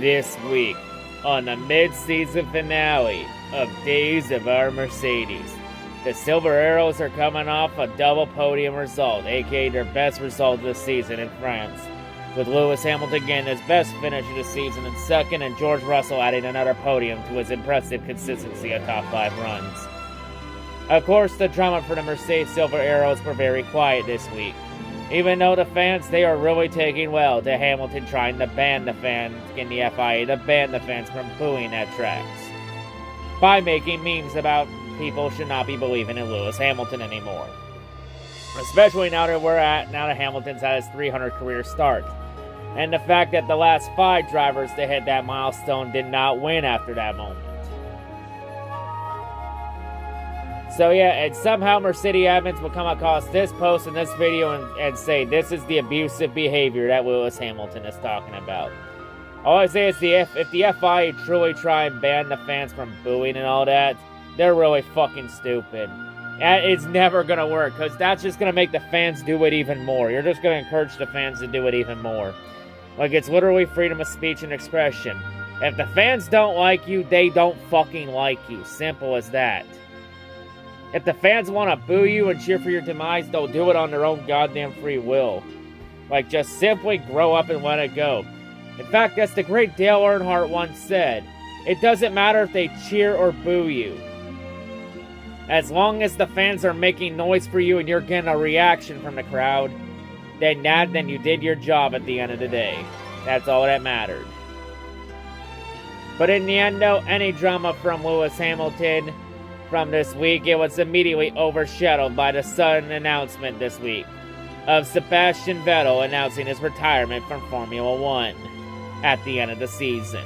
this week on the mid-season finale of Days of Our Mercedes. The Silver Arrows are coming off a double podium result, aka their best result of the season in France, with Lewis Hamilton getting his best finish of the season in second, and George Russell adding another podium to his impressive consistency of top 5 runs. Of course, the drama for the Mercedes Silver Arrows were very quiet this week. Even though the fans, they are really taking well to Hamilton trying to ban the fans in the FIA, to ban the fans from booing at tracks, by making memes about people should not be believing in Lewis Hamilton anymore. Especially now that Hamilton's had his 300 career start. And the fact that the last 5 drivers to hit that milestone did not win after that moment. So yeah, and somehow Mercedes admins will come across this post in this video and say this is the abusive behavior that Lewis Hamilton is talking about. All I say is if the FIA truly try and ban the fans from booing and all that, they're really fucking stupid. And it's never gonna work, because that's just gonna make the fans do it even more. You're just gonna encourage the fans to do it even more. Like, it's literally freedom of speech and expression. If the fans don't like you, they don't fucking like you. Simple as that. If the fans want to boo you and cheer for your demise, they'll do it on their own goddamn free will. Like, just simply grow up and let it go. In fact, as the great Dale Earnhardt once said, it doesn't matter if they cheer or boo you. As long as the fans are making noise for you and you're getting a reaction from the crowd, then you did your job at the end of the day. That's all that mattered. But in the end, though, any drama from Lewis Hamilton from this week, it was immediately overshadowed by the sudden announcement this week of Sebastian Vettel announcing his retirement from Formula 1 at the end of the season,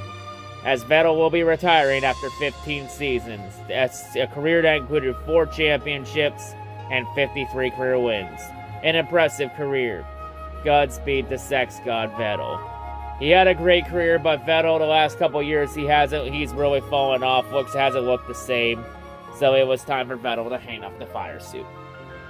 as Vettel will be retiring after 15 seasons. That's a career that included 4 championships and 53 career wins. An impressive career. Godspeed to sex god Vettel. He had a great career, but Vettel, the last couple years, he's really fallen off. Hasn't looked the same. So it was time for Vettel to hang up the fire suit.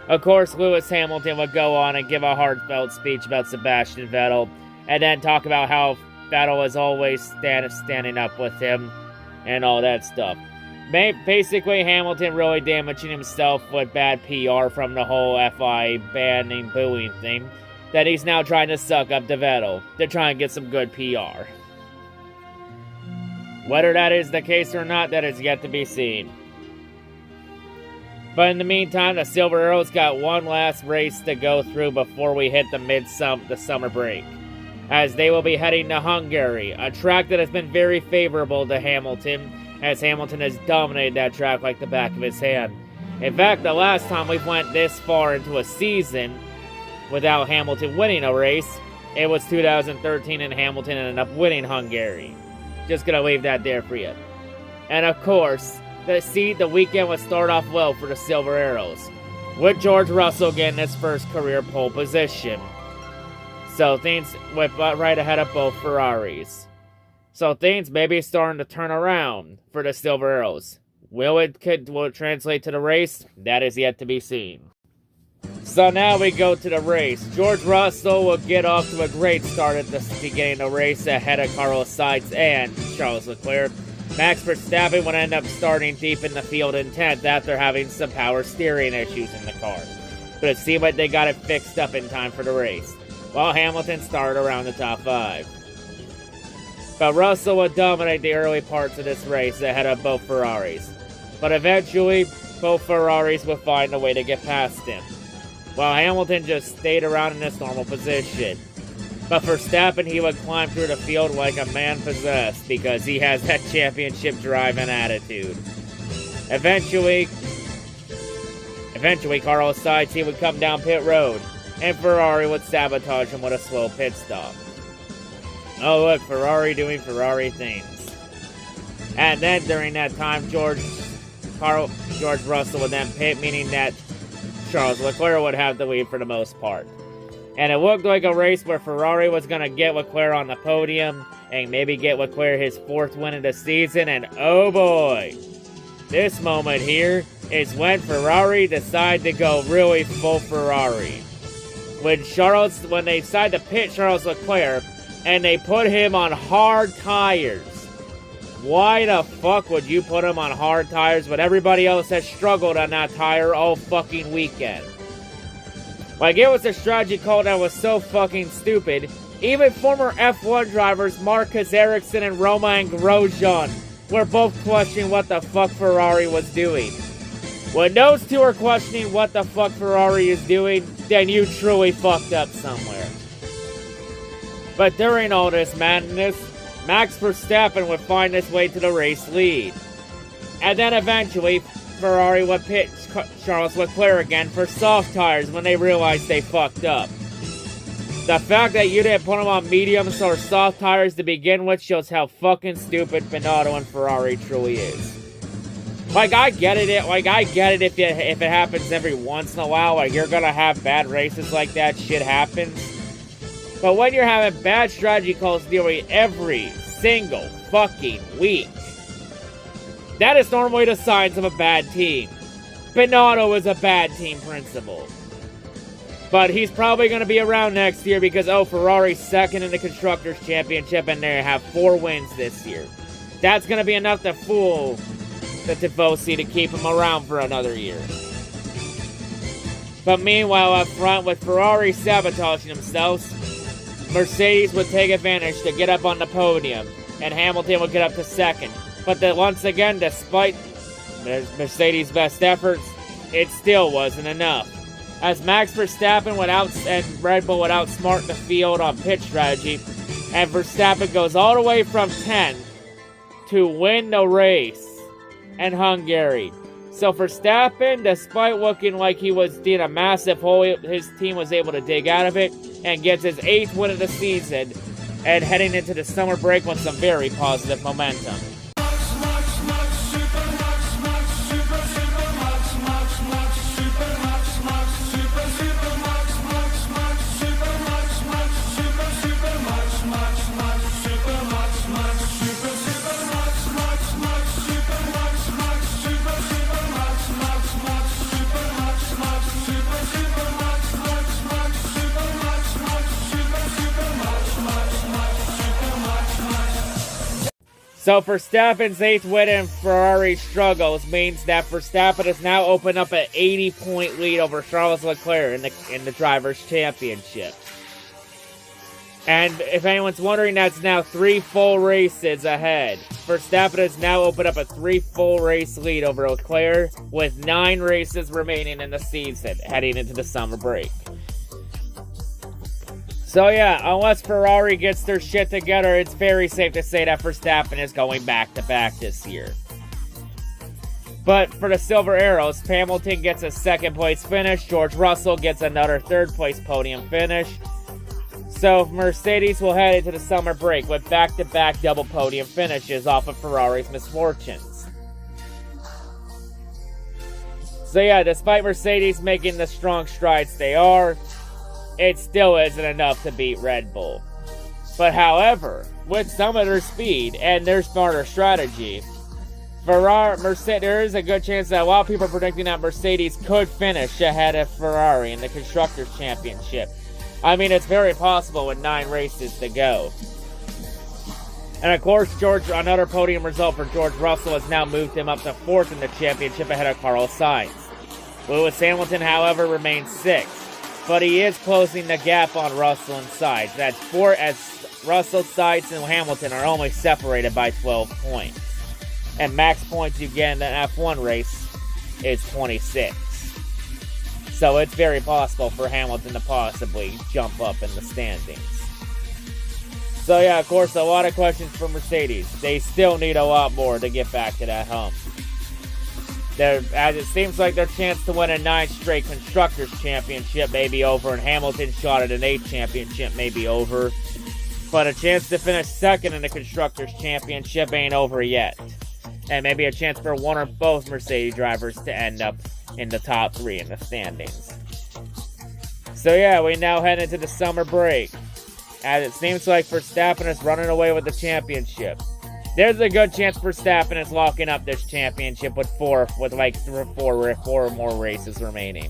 Of course, Lewis Hamilton would go on and give a heartfelt speech about Sebastian Vettel, and then talk about how Vettel is always standing up with him, and all that stuff. Basically, Hamilton really damaging himself with bad PR from the whole FIA banning booing thing, that he's now trying to suck up to Vettel to try and get some good PR. Whether that is the case or not, that is yet to be seen. But in the meantime, the Silver Arrows got one last race to go through before we hit the summer break, as they will be heading to Hungary, a track that has been very favorable to Hamilton, as Hamilton has dominated that track like the back of his hand. In fact, the last time we went this far into a season without Hamilton winning a race, it was 2013, and Hamilton ended up winning Hungary. Just gonna leave that there for you. And of course, the weekend would start off well for the Silver Arrows, with George Russell getting his first career pole position. So things went right ahead of both Ferraris. So things may be starting to turn around for the Silver Arrows. Will it translate to the race? That is yet to be seen. So now we go to the race. George Russell will get off to a great start at the beginning of the race ahead of Carlos Sainz and Charles Leclerc. Max Verstappen would end up starting deep in the field in 10th after having some power steering issues in the car. But it seemed like they got it fixed up in time for the race, while Hamilton started around the top 5. But Russell would dominate the early parts of this race ahead of both Ferraris. But eventually, both Ferraris would find a way to get past him, while Hamilton just stayed around in his normal position. But for Verstappen, he would climb through the field like a man possessed, because he has that championship drive and attitude. Eventually, Carlos Sainz, he would come down pit road, and Ferrari would sabotage him with a slow pit stop. Oh look, Ferrari doing Ferrari things. And then during that time, George Russell would then pit, meaning that Charles Leclerc would have the lead for the most part. And it looked like a race where Ferrari was going to get Leclerc on the podium, and maybe get Leclerc his 4th win of the season, and oh boy, this moment here is when Ferrari decide to go really full Ferrari. When they decide to pit Charles Leclerc, and they put him on hard tires. Why the fuck would you put him on hard tires when everybody else has struggled on that tire all fucking weekend? Like, it was a strategy call that was so fucking stupid. Even former F1 drivers Marcus Ericsson and Romain Grosjean were both questioning what the fuck Ferrari was doing. When those two are questioning what the fuck Ferrari is doing, then you truly fucked up somewhere. But during all this madness, Max Verstappen would find his way to the race lead. And then eventually, Ferrari would pit Charles Leclerc again for soft tires when they realized they fucked up. The fact that you didn't put him on mediums or soft tires to begin with shows how fucking stupid Binotto and Ferrari truly is. Like, I get it if it happens every once in a while, like, you're gonna have bad races like that, shit happens. But when you're having bad strategy calls nearly every single fucking week, that is normally the signs of a bad team. Binotto is a bad team principal. But he's probably going to be around next year because, Ferrari's second in the Constructors' Championship and they have 4 wins this year. That's going to be enough to fool the Tifosi to keep him around for another year. But meanwhile, up front, with Ferrari sabotaging themselves, Mercedes would take advantage to get up on the podium, and Hamilton would get up to second. But once again, despite Mercedes' best efforts, it still wasn't enough. As Max Verstappen and Red Bull would outsmart the field on pit strategy, and Verstappen goes all the way from 10th to win the race in Hungary. So Verstappen, despite looking like he was in a massive hole, his team was able to dig out of it and gets his 8th win of the season and heading into the summer break with some very positive momentum. So Verstappen's 8th win in Ferrari struggles means that Verstappen has now opened up an 80-point lead over Charles Leclerc in the Drivers' Championship. And if anyone's wondering, that's now 3 full races ahead. Verstappen has now opened up a 3 full race lead over Leclerc with 9 races remaining in the season heading into the summer break. So yeah, unless Ferrari gets their shit together, it's very safe to say that Verstappen is going back-to-back this year. But for the Silver Arrows, Hamilton gets a 2nd place finish, George Russell gets another 3rd place podium finish. So Mercedes will head into the summer break with back-to-back double podium finishes off of Ferrari's misfortunes. So yeah, despite Mercedes making the strong strides they are, it still isn't enough to beat Red Bull. But however, with some of their speed and their smarter strategy, there is a good chance that a lot of people are predicting that Mercedes could finish ahead of Ferrari in the Constructors' Championship. I mean, it's very possible with 9 races to go. And of course, another podium result for George Russell has now moved him up to 4th in the championship ahead of Carlos Sainz. Lewis Hamilton, however, remains 6th. But he is closing the gap on Russell and Sainz. That's 4 as Russell, Sainz, and Hamilton are only separated by 12 points. And max points you get in an F1 race is 26. So it's very possible for Hamilton to possibly jump up in the standings. So yeah, of course, a lot of questions for Mercedes. They still need a lot more to get back to that hump. As it seems like their chance to win a 9th straight Constructors' Championship may be over, and Hamilton's shot at an 8th championship may be over. But a chance to finish 2nd in the Constructors' Championship ain't over yet. And maybe a chance for one or both Mercedes drivers to end up in the top 3 in the standings. So yeah, we now head into the summer break, as it seems like Verstappen is running away with the championship. There's a good chance Verstappen is locking up this championship with 4 more races remaining,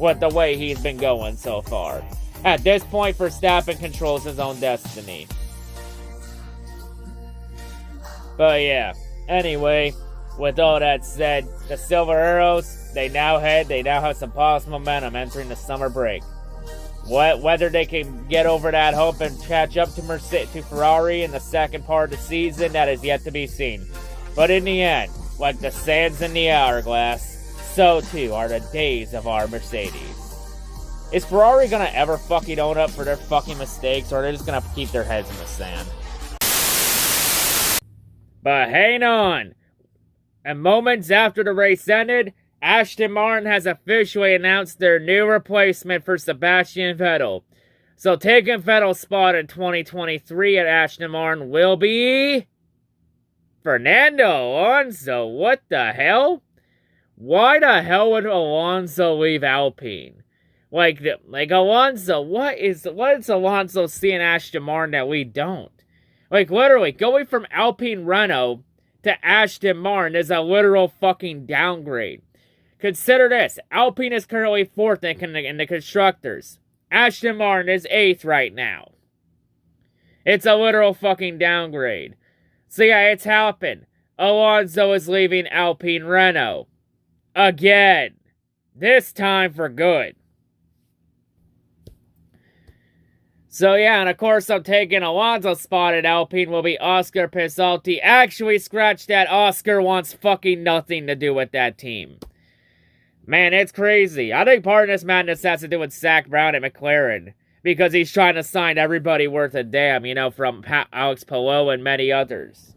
with the way he's been going so far. At this point, Verstappen controls his own destiny. But yeah, anyway, with all that said, the Silver Arrows, they now have some positive momentum entering the summer break. Whether they can get over that hump and catch up to Ferrari in the second part of the season, that is yet to be seen. But in the end, like the sands in the hourglass, so too are the days of our Mercedes. Is Ferrari gonna ever fucking own up for their fucking mistakes, or are they just gonna keep their heads in the sand? But hang on! And moments after the race ended, Aston Martin has officially announced their new replacement for Sebastian Vettel. So taking Vettel's spot in 2023 at Aston Martin will be Fernando Alonso. What the hell? Why the hell would Alonso leave Alpine? Like Alonso, what is Alonso seeing Aston Martin that we don't? Like, literally, going from Alpine Renault to Aston Martin is a literal fucking downgrade. Consider this. Alpine is currently 4th in the constructors. Aston Martin is 8th right now. It's a literal fucking downgrade. So yeah, it's happened. Alonso is leaving Alpine Renault. Again. This time for good. So yeah, and of course I'm taking Alonso's spot at Alpine will be Oscar Piastri. Actually, scratch that. Oscar wants fucking nothing to do with that team. Man, it's crazy. I think part of this madness has to do with Zach Brown at McLaren. Because he's trying to sign everybody worth a damn, you know, from Alex Palou and many others.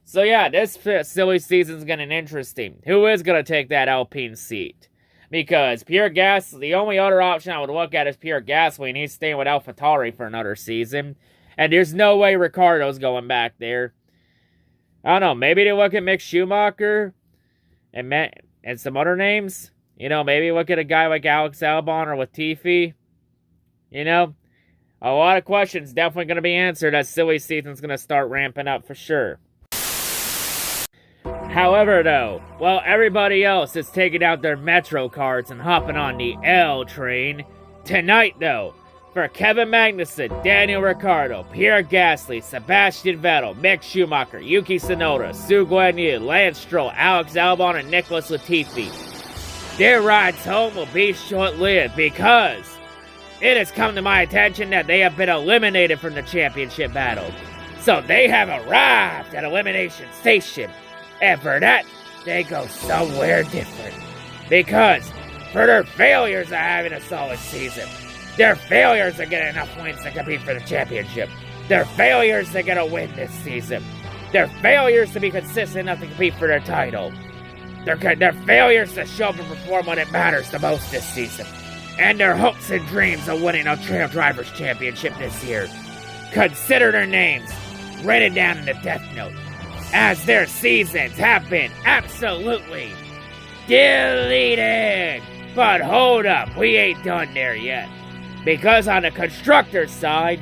So yeah, this silly season's getting interesting. Who is going to take that Alpine seat? Because the only other option I would look at is Pierre Gasly, and he's staying with AlphaTauri for another season. And there's no way Ricciardo's going back there. I don't know, maybe they look at Mick Schumacher and some other names. You know, maybe look at a guy like Alex Albon or Latifi. You know, a lot of questions definitely going to be answered as silly season's going to start ramping up for sure. However, though, while everybody else is taking out their Metro cards and hopping on the L train, tonight, though, for Kevin Magnussen, Daniel Ricciardo, Pierre Gasly, Sebastian Vettel, Mick Schumacher, Yuki Tsunoda, Su Guanyu, Lance Stroll, Alex Albon, and Nicholas Latifi, their rides home will be short-lived because it has come to my attention that they have been eliminated from the championship battle. So they have arrived at Elimination Station. And for that, they go somewhere different. Because for their failures of having a solid season, their failures of getting enough wins to compete for the championship, their failures to get a win this season, their failures to be consistent enough to compete for their title, their failures to show up and perform when it matters the most this season, and their hopes and dreams of winning a Trail Drivers Championship this year. Consider their names written down in the Death Note, as their seasons have been absolutely deleted. But hold up, we ain't done there yet. Because on the constructor's side,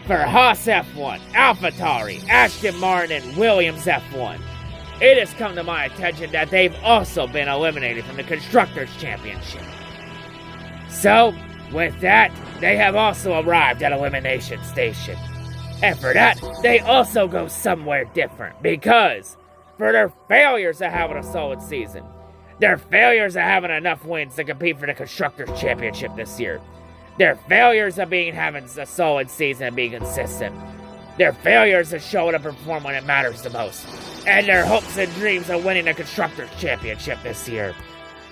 for Haas F1, AlphaTauri, Aston Martin, and Williams F1, it has come to my attention that they've also been eliminated from the Constructors' Championship. So, with that, they have also arrived at Elimination Station. And for that, they also go somewhere different, because for their failures of having a solid season, their failures of having enough wins to compete for the Constructors' Championship this year, their failures of having a solid season and being consistent, their failures of showing up and perform when it matters the most, and their hopes and dreams of winning the Constructors' Championship this year,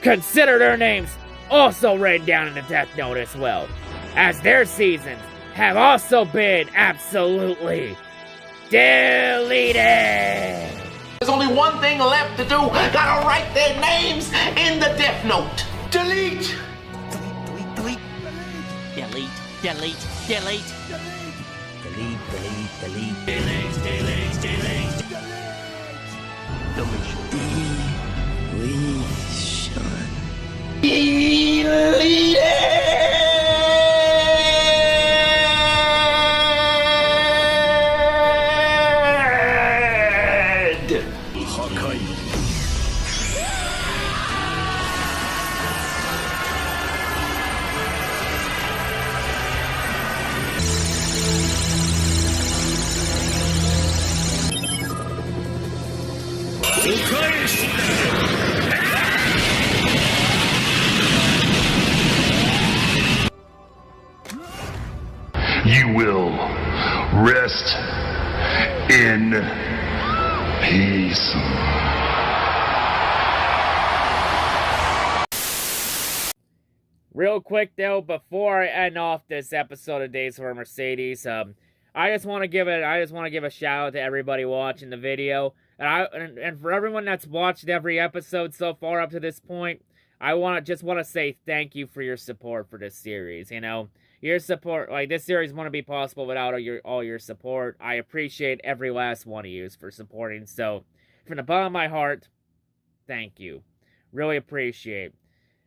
consider their names also written down in the Death Note as well, as their seasons have also been absolutely deleted. There's only one thing left to do. Gotta write their names in the Death Note. Delete! Delete, delete, delete. Delete, delete, delete. Delete, delete, delete. Delete, delete, delete. Deleted! You will rest in peace. Real quick though, before I end off this episode of Days for Mercedes, I just want to give a shout out to everybody watching the video, and for everyone that's watched every episode so far up to this point, I just want to say thank you for your support for this series. You know, your support, like this series, wouldn't be possible without all your support. I appreciate every last one of you for supporting. So, from the bottom of my heart, thank you. Really appreciate.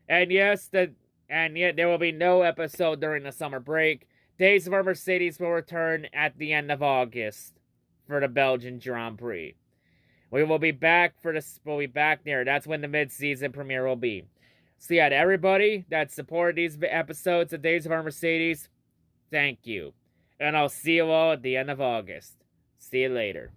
And yes, yet there will be no episode during the summer break. Days of Our Mercedes will return at the end of August for the Belgian Grand Prix. We will be back we'll be back there. That's when the mid-season premiere will be. So yeah, to everybody that supported these episodes of Days of Our Mercedes, thank you. And I'll see you all at the end of August. See you later.